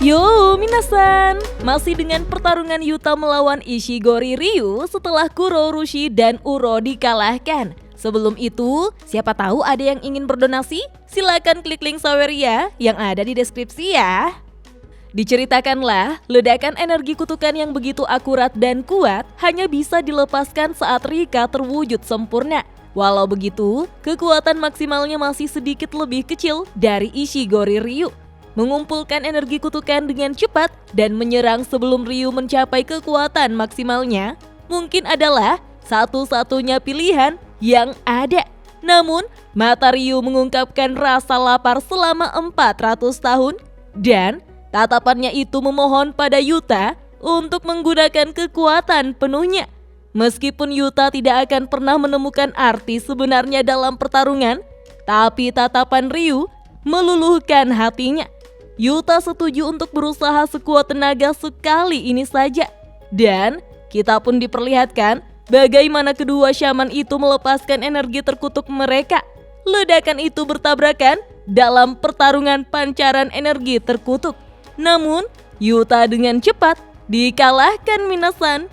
Yo minasan, masih dengan pertarungan Yuta melawan Ishigori Ryu setelah Kuro Rushi dan Uro dikalahkan. Sebelum itu, siapa tahu ada yang ingin berdonasi? Silakan klik link Saweria yang ada di deskripsi ya. Diceritakanlah, ledakan energi kutukan yang begitu akurat dan kuat hanya bisa dilepaskan saat Rika terwujud sempurna. Walau begitu, kekuatan maksimalnya masih sedikit lebih kecil dari Ishigori Ryu. Mengumpulkan energi kutukan dengan cepat dan menyerang sebelum Ryu mencapai kekuatan maksimalnya mungkin adalah satu-satunya pilihan yang ada. Namun, mata Ryu mengungkapkan rasa lapar selama 400 tahun dan tatapannya itu memohon pada Yuta untuk menggunakan kekuatan penuhnya. Meskipun Yuta tidak akan pernah menemukan arti sebenarnya dalam pertarungan, tapi tatapan Ryu meluluhkan hatinya. Yuta setuju untuk berusaha sekuat tenaga sekali ini saja. Dan kita pun diperlihatkan bagaimana kedua shaman itu melepaskan energi terkutuk mereka. Ledakan itu bertabrakan dalam pertarungan pancaran energi terkutuk. Namun, Yuta dengan cepat dikalahkan minasan.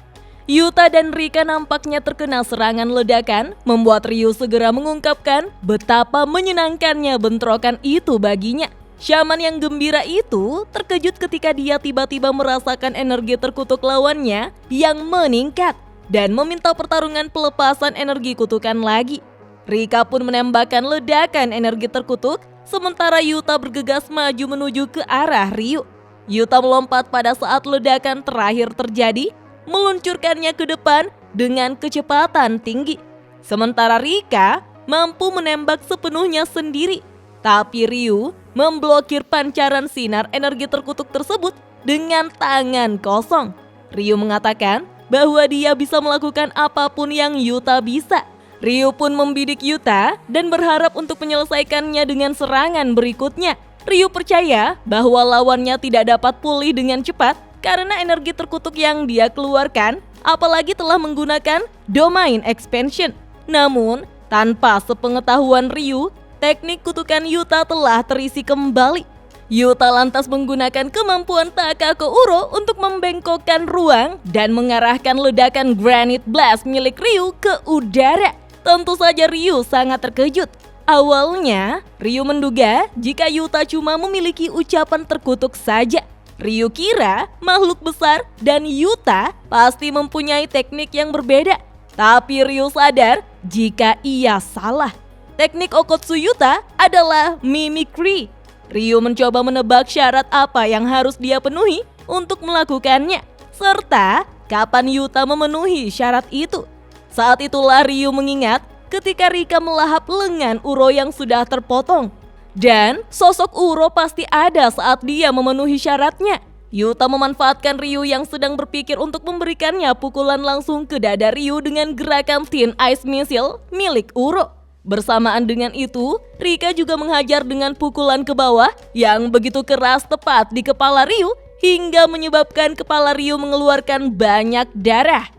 Yuta dan Rika nampaknya terkena serangan ledakan, membuat Ryu segera mengungkapkan betapa menyenangkannya bentrokan itu baginya. Shaman yang gembira itu terkejut ketika dia tiba-tiba merasakan energi terkutuk lawannya yang meningkat dan meminta pertarungan pelepasan energi kutukan lagi. Rika pun menembakkan ledakan energi terkutuk, sementara Yuta bergegas maju menuju ke arah Ryu. Yuta melompat pada saat ledakan terakhir terjadi, meluncurkannya ke depan dengan kecepatan tinggi. Sementara Rika mampu menembak sepenuhnya sendiri. Tapi Ryu memblokir pancaran sinar energi terkutuk tersebut dengan tangan kosong. Ryu mengatakan bahwa dia bisa melakukan apapun yang Yuta bisa. Ryu pun membidik Yuta dan berharap untuk menyelesaikannya dengan serangan berikutnya. Ryu percaya bahwa lawannya tidak dapat pulih dengan cepat karena energi terkutuk yang dia keluarkan, apalagi telah menggunakan domain expansion. Namun, tanpa sepengetahuan Ryu, teknik kutukan Yuta telah terisi kembali. Yuta lantas menggunakan kemampuan Takako Uro untuk membengkokkan ruang dan mengarahkan ledakan Granite Blast milik Ryu ke udara. Tentu saja Ryu sangat terkejut. Awalnya, Ryu menduga jika Yuta cuma memiliki ucapan terkutuk saja. Ryu kira makhluk besar dan Yuta pasti mempunyai teknik yang berbeda. Tapi Ryu sadar jika ia salah. Teknik Okotsu Yuta adalah mimicry. Ryu mencoba menebak syarat apa yang harus dia penuhi untuk melakukannya, serta kapan Yuta memenuhi syarat itu. Saat itulah Ryu mengingat ketika Rika melahap lengan Uro yang sudah terpotong. Dan sosok Uro pasti ada saat dia memenuhi syaratnya. Yuta memanfaatkan Ryu yang sedang berpikir untuk memberikannya pukulan langsung ke dada Ryu dengan gerakan Thin Ice Missile milik Uro. Bersamaan dengan itu, Rika juga menghajar dengan pukulan ke bawah yang begitu keras tepat di kepala Ryu hingga menyebabkan kepala Ryu mengeluarkan banyak darah.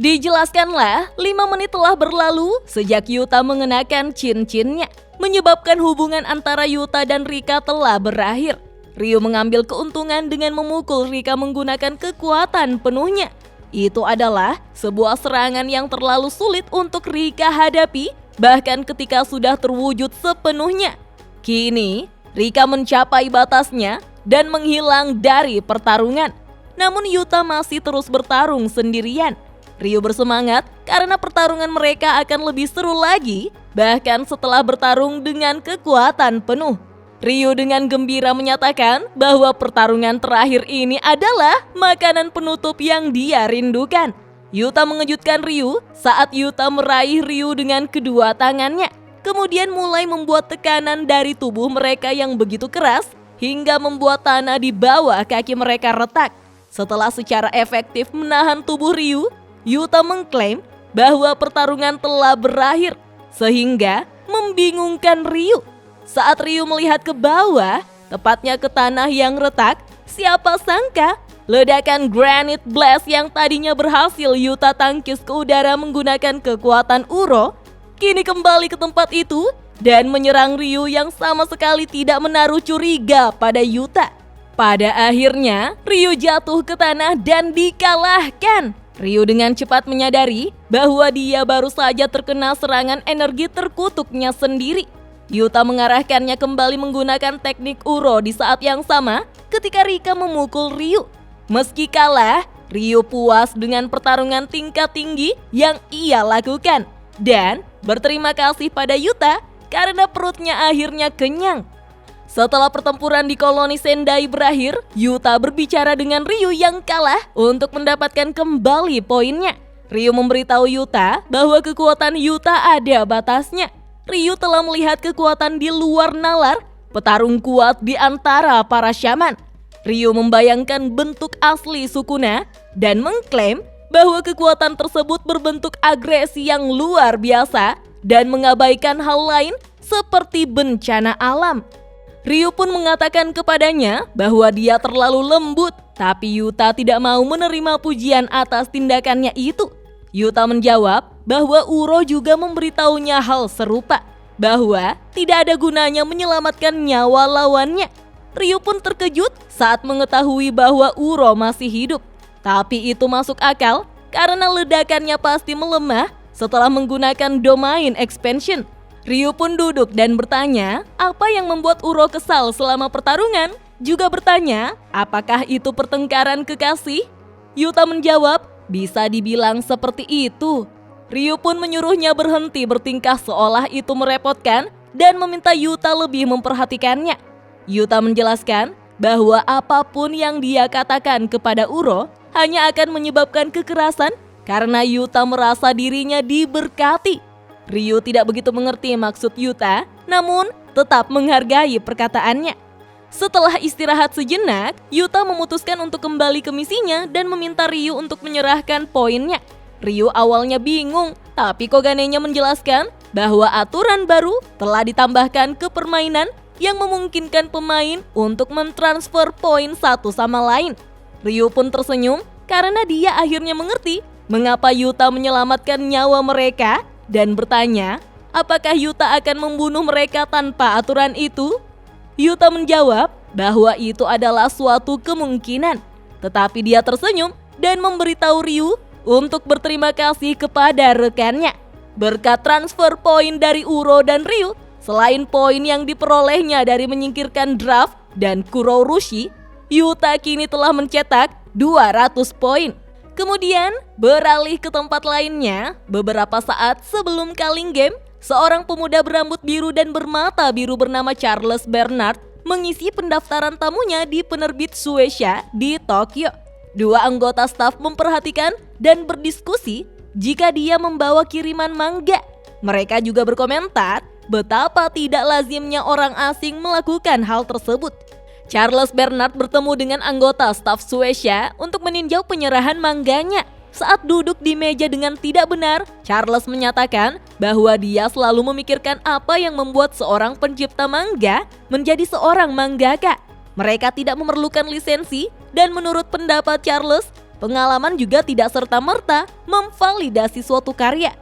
Dijelaskanlah, 5 menit telah berlalu sejak Yuta mengenakan cincin-nya, menyebabkan hubungan antara Yuta dan Rika telah berakhir. Ryu mengambil keuntungan dengan memukul Rika menggunakan kekuatan penuhnya. Itu adalah sebuah serangan yang terlalu sulit untuk Rika hadapi, bahkan ketika sudah terwujud sepenuhnya. Kini, Rika mencapai batasnya dan menghilang dari pertarungan. Namun Yuta masih terus bertarung sendirian. Ryu bersemangat karena pertarungan mereka akan lebih seru lagi, bahkan setelah bertarung dengan kekuatan penuh. Ryu dengan gembira menyatakan bahwa pertarungan terakhir ini adalah makanan penutup yang dia rindukan. Yuta mengejutkan Ryu saat Yuta meraih Ryu dengan kedua tangannya, kemudian mulai membuat tekanan dari tubuh mereka yang begitu keras hingga membuat tanah di bawah kaki mereka retak. Setelah secara efektif menahan tubuh Ryu, Yuta mengklaim bahwa pertarungan telah berakhir, sehingga membingungkan Ryu. Saat Ryu melihat ke bawah, tepatnya ke tanah yang retak, siapa sangka ledakan Granite Blast yang tadinya berhasil Yuta tangkis ke udara menggunakan kekuatan Uro, kini kembali ke tempat itu dan menyerang Ryu yang sama sekali tidak menaruh curiga pada Yuta. Pada akhirnya, Ryu jatuh ke tanah dan dikalahkan. Ryu dengan cepat menyadari bahwa dia baru saja terkena serangan energi terkutuknya sendiri. Yuta mengarahkannya kembali menggunakan teknik Uro di saat yang sama ketika Rika memukul Ryu. Meski kalah, Ryu puas dengan pertarungan tingkat tinggi yang ia lakukan dan berterima kasih pada Yuta karena perutnya akhirnya kenyang. Setelah pertempuran di koloni Sendai berakhir, Yuta berbicara dengan Ryu yang kalah untuk mendapatkan kembali poinnya. Ryu memberitahu Yuta bahwa kekuatan Yuta ada batasnya. Ryu telah melihat kekuatan di luar nalar, petarung kuat di antara para syaman. Ryu membayangkan bentuk asli Sukuna dan mengklaim bahwa kekuatan tersebut berbentuk agresi yang luar biasa dan mengabaikan hal lain seperti bencana alam. Ryu pun mengatakan kepadanya bahwa dia terlalu lembut, tapi Yuta tidak mau menerima pujian atas tindakannya itu. Yuta menjawab bahwa Uro juga memberitahunya hal serupa, bahwa tidak ada gunanya menyelamatkan nyawa lawannya. Ryu pun terkejut saat mengetahui bahwa Uro masih hidup. Tapi itu masuk akal karena ledakannya pasti melemah setelah menggunakan domain expansion. Ryu pun duduk dan bertanya apa yang membuat Uro kesal selama pertarungan. Juga bertanya apakah itu pertengkaran kekasih. Yuta menjawab bisa dibilang seperti itu. Ryu pun menyuruhnya berhenti bertingkah seolah itu merepotkan dan meminta Yuta lebih memperhatikannya. Yuta menjelaskan bahwa apapun yang dia katakan kepada Uro hanya akan menyebabkan kekerasan karena Yuta merasa dirinya diberkati. Ryu tidak begitu mengerti maksud Yuta, namun tetap menghargai perkataannya. Setelah istirahat sejenak, Yuta memutuskan untuk kembali ke misinya dan meminta Ryu untuk menyerahkan poinnya. Ryu awalnya bingung, tapi Koganenya menjelaskan bahwa aturan baru telah ditambahkan ke permainan yang memungkinkan pemain untuk mentransfer poin satu sama lain. Ryu pun tersenyum karena dia akhirnya mengerti mengapa Yuta menyelamatkan nyawa mereka dan bertanya apakah Yuta akan membunuh mereka tanpa aturan itu. Yuta menjawab bahwa itu adalah suatu kemungkinan, tetapi dia tersenyum dan memberitahu Ryu untuk berterima kasih kepada rekannya. Berkat transfer poin dari Uro dan Ryu, selain poin yang diperolehnya dari menyingkirkan draft dan Kurourushi, Yuta kini telah mencetak 200 poin. Kemudian beralih ke tempat lainnya, beberapa saat sebelum Culling Game, seorang pemuda berambut biru dan bermata biru bernama Charles Bernard mengisi pendaftaran tamunya di penerbit Shueisha di Tokyo. Dua anggota staf memperhatikan dan berdiskusi jika dia membawa kiriman manga. Mereka juga berkomentar betapa tidak lazimnya orang asing melakukan hal tersebut. Charles Bernard bertemu dengan anggota staf Shueisha untuk meninjau penyerahan mangganya. Saat duduk di meja dengan tidak benar, Charles menyatakan bahwa dia selalu memikirkan apa yang membuat seorang pencipta manga menjadi seorang mangaka. Mereka tidak memerlukan lisensi dan menurut pendapat Charles, pengalaman juga tidak serta-merta memvalidasi suatu karya.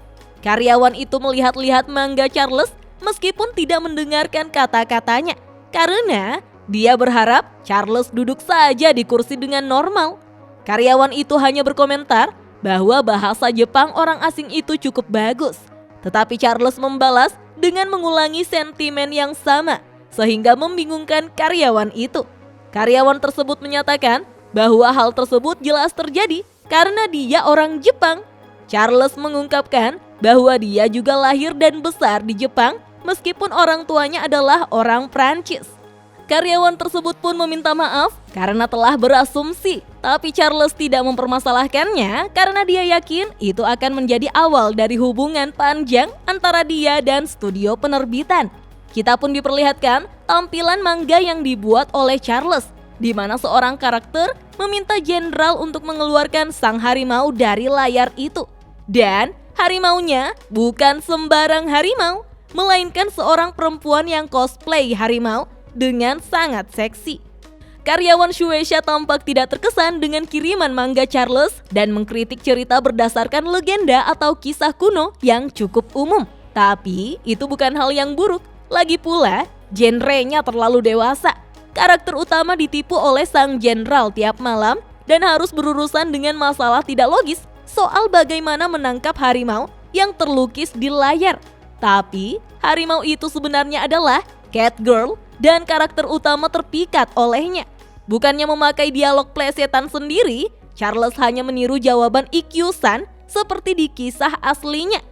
Karyawan itu melihat-lihat manga Charles meskipun tidak mendengarkan kata-katanya karena dia berharap Charles duduk saja di kursi dengan normal. Karyawan itu hanya berkomentar bahwa bahasa Jepang orang asing itu cukup bagus. Tetapi Charles membalas dengan mengulangi sentimen yang sama, sehingga membingungkan karyawan itu. Karyawan tersebut menyatakan bahwa hal tersebut jelas terjadi karena dia orang Jepang. Charles mengungkapkan bahwa dia juga lahir dan besar di Jepang meskipun orang tuanya adalah orang Prancis. Karyawan tersebut pun meminta maaf karena telah berasumsi, tapi Charles tidak mempermasalahkannya karena dia yakin itu akan menjadi awal dari hubungan panjang antara dia dan studio penerbitan. Kita pun diperlihatkan tampilan manga yang dibuat oleh Charles, di mana seorang karakter meminta jenderal untuk mengeluarkan sang harimau dari layar itu. Dan harimaunya bukan sembarang harimau, melainkan seorang perempuan yang cosplay harimau dengan sangat seksi. Karyawan Shueisha tampak tidak terkesan dengan kiriman manga Charles dan mengkritik cerita berdasarkan legenda atau kisah kuno yang cukup umum. Tapi itu bukan hal yang buruk. Lagi pula, genrenya terlalu dewasa. karakter utama ditipu oleh sang jenderal tiap malam dan harus berurusan dengan masalah tidak logis soal bagaimana menangkap harimau yang terlukis di layar. Tapi, harimau itu sebenarnya adalah Catgirl dan karakter utama terpikat olehnya. Bukannya memakai dialog plesetan sendiri, Charles hanya meniru jawaban IQ-san seperti di kisah aslinya.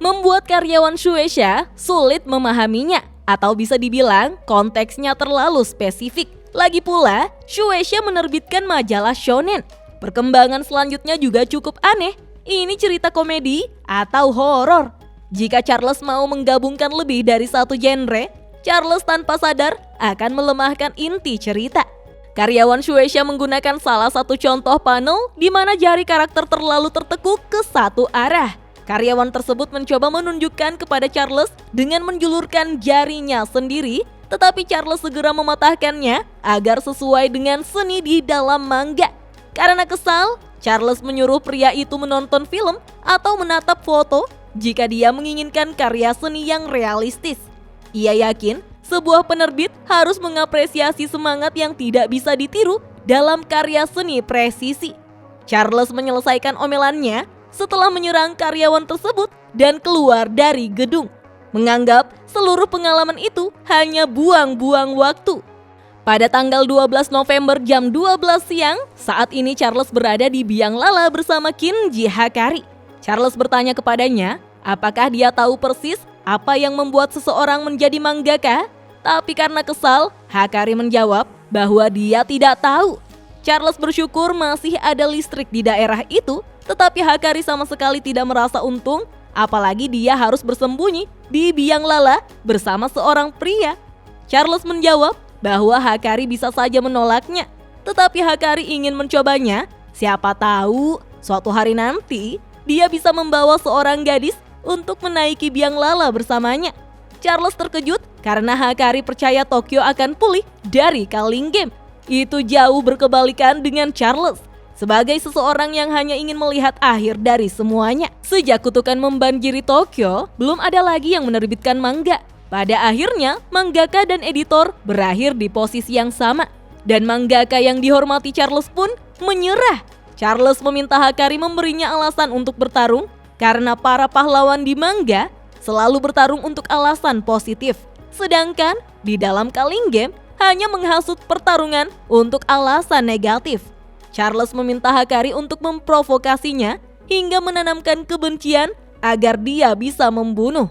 Membuat karyawan Shueisha sulit memahaminya, atau bisa dibilang konteksnya terlalu spesifik. Lagi pula, Shueisha menerbitkan majalah shonen. Perkembangan selanjutnya juga cukup aneh. Ini cerita komedi atau horor. Jika Charles mau menggabungkan lebih dari satu genre, Charles tanpa sadar akan melemahkan inti cerita. Karyawan Shueisha menggunakan salah satu contoh panel di mana jari karakter terlalu tertekuk ke satu arah. Karyawan tersebut mencoba menunjukkan kepada Charles dengan menjulurkan jarinya sendiri, tetapi Charles segera mematahkannya agar sesuai dengan seni di dalam manga. Karena kesal, Charles menyuruh pria itu menonton film atau menatap foto jika dia menginginkan karya seni yang realistis. Ia yakin sebuah penerbit harus mengapresiasi semangat yang tidak bisa ditiru dalam karya seni presisi. Charles menyelesaikan omelannya setelah menyerang karyawan tersebut dan keluar dari gedung, menganggap seluruh pengalaman itu hanya buang-buang waktu. Pada tanggal 12 November jam 12 siang, saat ini Charles berada di biang lala bersama Kinji Hakari. Charles bertanya kepadanya, apakah dia tahu persis apa yang membuat seseorang menjadi mangaka? Tapi karena kesal, Hakari menjawab bahwa dia tidak tahu. Charles bersyukur masih ada listrik di daerah itu, tetapi Hakari sama sekali tidak merasa untung, apalagi dia harus bersembunyi di biang lala bersama seorang pria. Charles menjawab bahwa Hakari bisa saja menolaknya, tetapi Hakari ingin mencobanya. Siapa tahu suatu hari nanti dia bisa membawa seorang gadis untuk menaiki biang lala bersamanya. Charles terkejut karena Hakari percaya Tokyo akan pulih dari Culling Game. Itu jauh berkebalikan dengan Charles. Sebagai seseorang yang hanya ingin melihat akhir dari semuanya. Sejak kutukan membanjiri Tokyo, belum ada lagi yang menerbitkan manga. Pada akhirnya, mangaka dan editor berakhir di posisi yang sama. Dan mangaka yang dihormati Charles pun menyerah. Charles meminta Hakari memberinya alasan untuk bertarung karena para pahlawan di manga selalu bertarung untuk alasan positif. Sedangkan di dalam Culling Game hanya menghasut pertarungan untuk alasan negatif. Charles meminta Hakari untuk memprovokasinya hingga menanamkan kebencian agar dia bisa membunuh.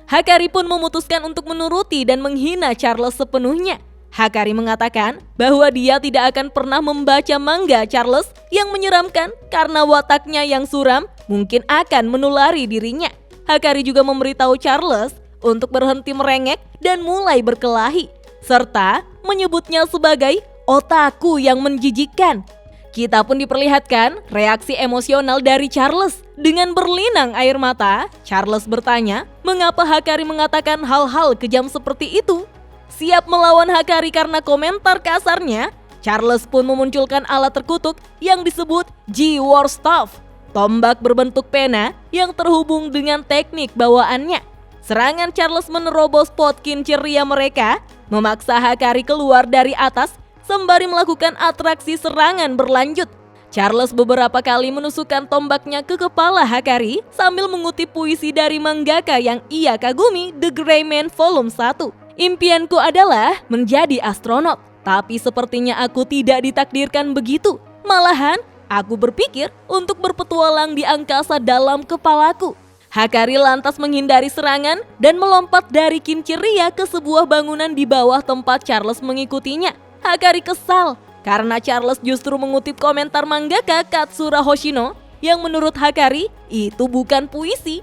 Hakari pun memutuskan untuk menuruti dan menghina Charles sepenuhnya. Hakari mengatakan bahwa dia tidak akan pernah membaca manga Charles yang menyeramkan karena wataknya yang suram mungkin akan menulari dirinya. Hakari juga memberitahu Charles untuk berhenti merengek dan mulai berkelahi, serta menyebutnya sebagai otaku yang menjijikkan. Kita pun diperlihatkan reaksi emosional dari Charles. Dengan berlinang air mata, Charles bertanya mengapa Hakari mengatakan hal-hal kejam seperti itu. Siap melawan Hakari karena komentar kasarnya, Charles pun memunculkan alat terkutuk yang disebut G-War Staff, tombak berbentuk pena yang terhubung dengan teknik bawaannya. Serangan Charles menerobos potkin ceria mereka, memaksa Hakari keluar dari atas sembari melakukan atraksi serangan berlanjut. Charles beberapa kali menusukkan tombaknya ke kepala Hakari sambil mengutip puisi dari mangaka yang ia kagumi, The Gray Man Volume 1. Impianku adalah menjadi astronot, tapi sepertinya aku tidak ditakdirkan begitu. Malahan, aku berpikir untuk berpetualang di angkasa dalam kepalaku. Hakari lantas menghindari serangan dan melompat dari kinceria ke sebuah bangunan di bawah tempat Charles mengikutinya. Hakari kesal karena Charles justru mengutip komentar mangaka Katsura Hoshino yang menurut Hakari itu bukan puisi.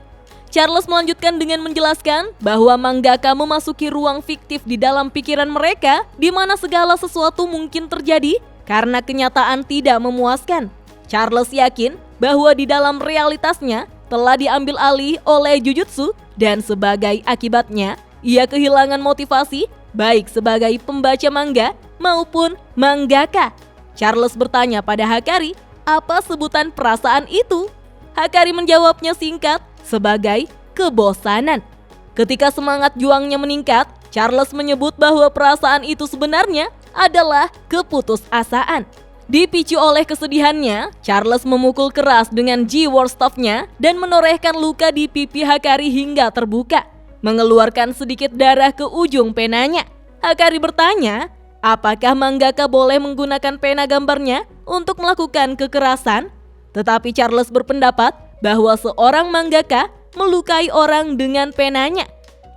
Charles melanjutkan dengan menjelaskan bahwa mangaka memasuki ruang fiktif di dalam pikiran mereka di mana segala sesuatu mungkin terjadi karena kenyataan tidak memuaskan. Charles yakin bahwa di dalam realitasnya telah diambil alih oleh Jujutsu dan sebagai akibatnya ia kehilangan motivasi baik sebagai pembaca manga maupun mangaka. Charles bertanya pada Hakari apa sebutan perasaan itu. Hakari menjawabnya singkat sebagai kebosanan. Ketika semangat juangnya meningkat, Charles menyebut bahwa perasaan itu sebenarnya adalah keputusasaan. Dipicu oleh kesedihannya, Charles memukul keras dengan G-War Staff-nya dan menorehkan luka di pipi Hakari hingga terbuka, mengeluarkan sedikit darah ke ujung penanya. Hakari bertanya, apakah mangaka boleh menggunakan pena gambarnya untuk melakukan kekerasan? Tetapi Charles berpendapat bahwa seorang mangaka melukai orang dengan penanya.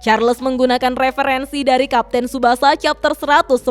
Charles menggunakan referensi dari Kapten Tsubasa chapter 109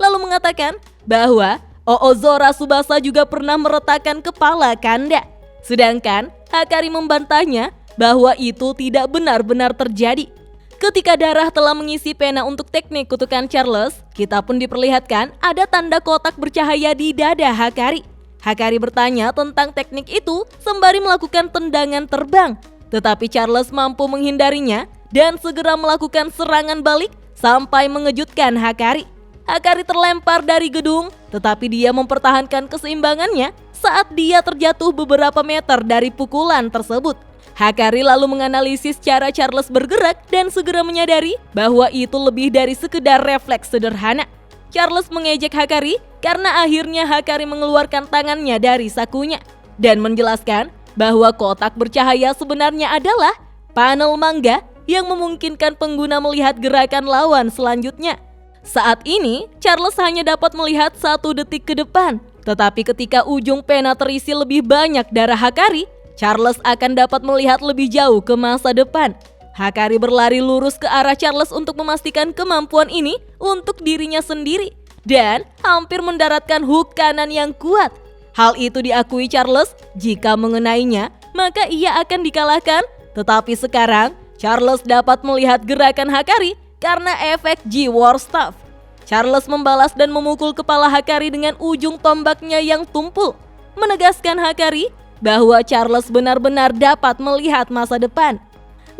lalu mengatakan bahwa Oozora Tsubasa juga pernah meretakkan kepala Kanda. Sedangkan Hakari membantahnya bahwa itu tidak benar-benar terjadi. Ketika darah telah mengisi pena untuk teknik kutukan Charles, kita pun diperlihatkan ada tanda kotak bercahaya di dada Hakari. Hakari bertanya tentang teknik itu sembari melakukan tendangan terbang. Tetapi Charles mampu menghindarinya dan segera melakukan serangan balik sampai mengejutkan Hakari. Hakari terlempar dari gedung, tetapi dia mempertahankan keseimbangannya saat dia terjatuh beberapa meter dari pukulan tersebut. Hakari lalu menganalisis cara Charles bergerak dan segera menyadari bahwa itu lebih dari sekedar refleks sederhana. Charles mengejek Hakari karena akhirnya Hakari mengeluarkan tangannya dari sakunya dan menjelaskan bahwa kotak bercahaya sebenarnya adalah panel manga yang memungkinkan pengguna melihat gerakan lawan selanjutnya. Saat ini, Charles hanya dapat melihat 1 detik ke depan. Tetapi ketika ujung pena terisi lebih banyak darah Hakari, Charles akan dapat melihat lebih jauh ke masa depan. Hakari berlari lurus ke arah Charles untuk memastikan kemampuan ini untuk dirinya sendiri dan hampir mendaratkan hook kanan yang kuat. Hal itu diakui Charles, jika mengenainya, maka ia akan dikalahkan. Tetapi sekarang, Charles dapat melihat gerakan Hakari karena efek G-War Staff. Charles membalas dan memukul kepala Hakari dengan ujung tombaknya yang tumpul, menegaskan Hakari bahwa Charles benar-benar dapat melihat masa depan.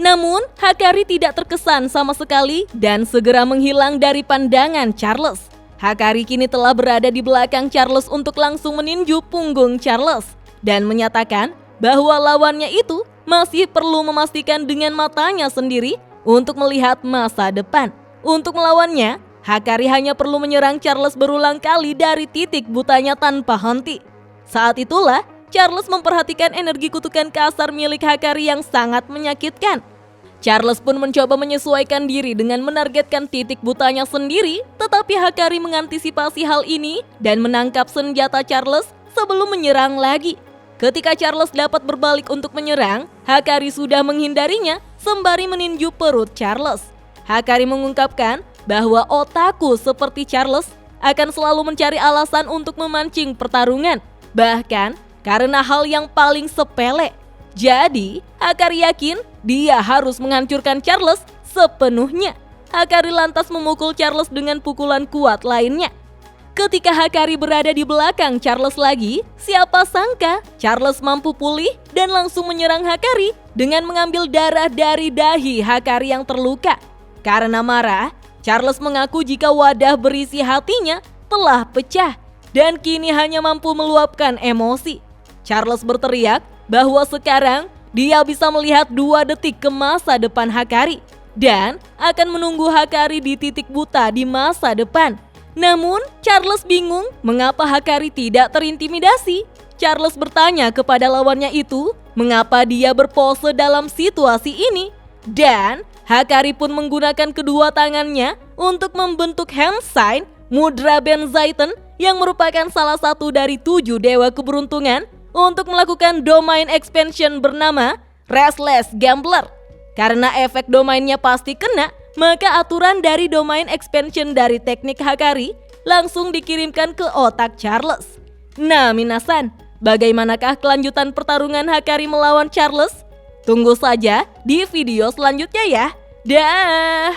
Namun, Hakari tidak terkesan sama sekali dan segera menghilang dari pandangan Charles. Hakari kini telah berada di belakang Charles untuk langsung meninju punggung Charles dan menyatakan bahwa lawannya itu masih perlu memastikan dengan matanya sendiri untuk melihat masa depan. Untuk melawannya, Hakari hanya perlu menyerang Charles berulang kali dari titik butanya tanpa henti. Saat itulah, Charles memperhatikan energi kutukan kasar milik Hakari yang sangat menyakitkan. Charles pun mencoba menyesuaikan diri dengan menargetkan titik butanya sendiri, tetapi Hakari mengantisipasi hal ini dan menangkap senjata Charles sebelum menyerang lagi. Ketika Charles dapat berbalik untuk menyerang, Hakari sudah menghindarinya sembari meninju perut Charles. Hakari mengungkapkan bahwa otaku seperti Charles akan selalu mencari alasan untuk memancing pertarungan, bahkan karena hal yang paling sepele. Jadi, Hakari yakin dia harus menghancurkan Charles sepenuhnya. Hakari lantas memukul Charles dengan pukulan kuat lainnya. Ketika Hakari berada di belakang Charles lagi, siapa sangka Charles mampu pulih dan langsung menyerang Hakari dengan mengambil darah dari dahi Hakari yang terluka. Karena marah, Charles mengaku jika wadah berisi hatinya telah pecah dan kini hanya mampu meluapkan emosi. Charles berteriak bahwa sekarang dia bisa melihat 2 detik ke masa depan Hakari dan akan menunggu Hakari di titik buta di masa depan. Namun, Charles bingung mengapa Hakari tidak terintimidasi. Charles bertanya kepada lawannya itu mengapa dia berpose dalam situasi ini. Dan Hakari pun menggunakan kedua tangannya untuk membentuk hand sign mudra Benzaiten yang merupakan salah satu dari 7 dewa keberuntungan untuk melakukan domain expansion bernama Restless Gambler. Karena efek domainnya pasti kena, maka aturan dari domain expansion dari teknik Hakari langsung dikirimkan ke otak Charles. Nah, minasan, bagaimanakah kelanjutan pertarungan Hakari melawan Charles? Tunggu saja di video selanjutnya ya. Dah.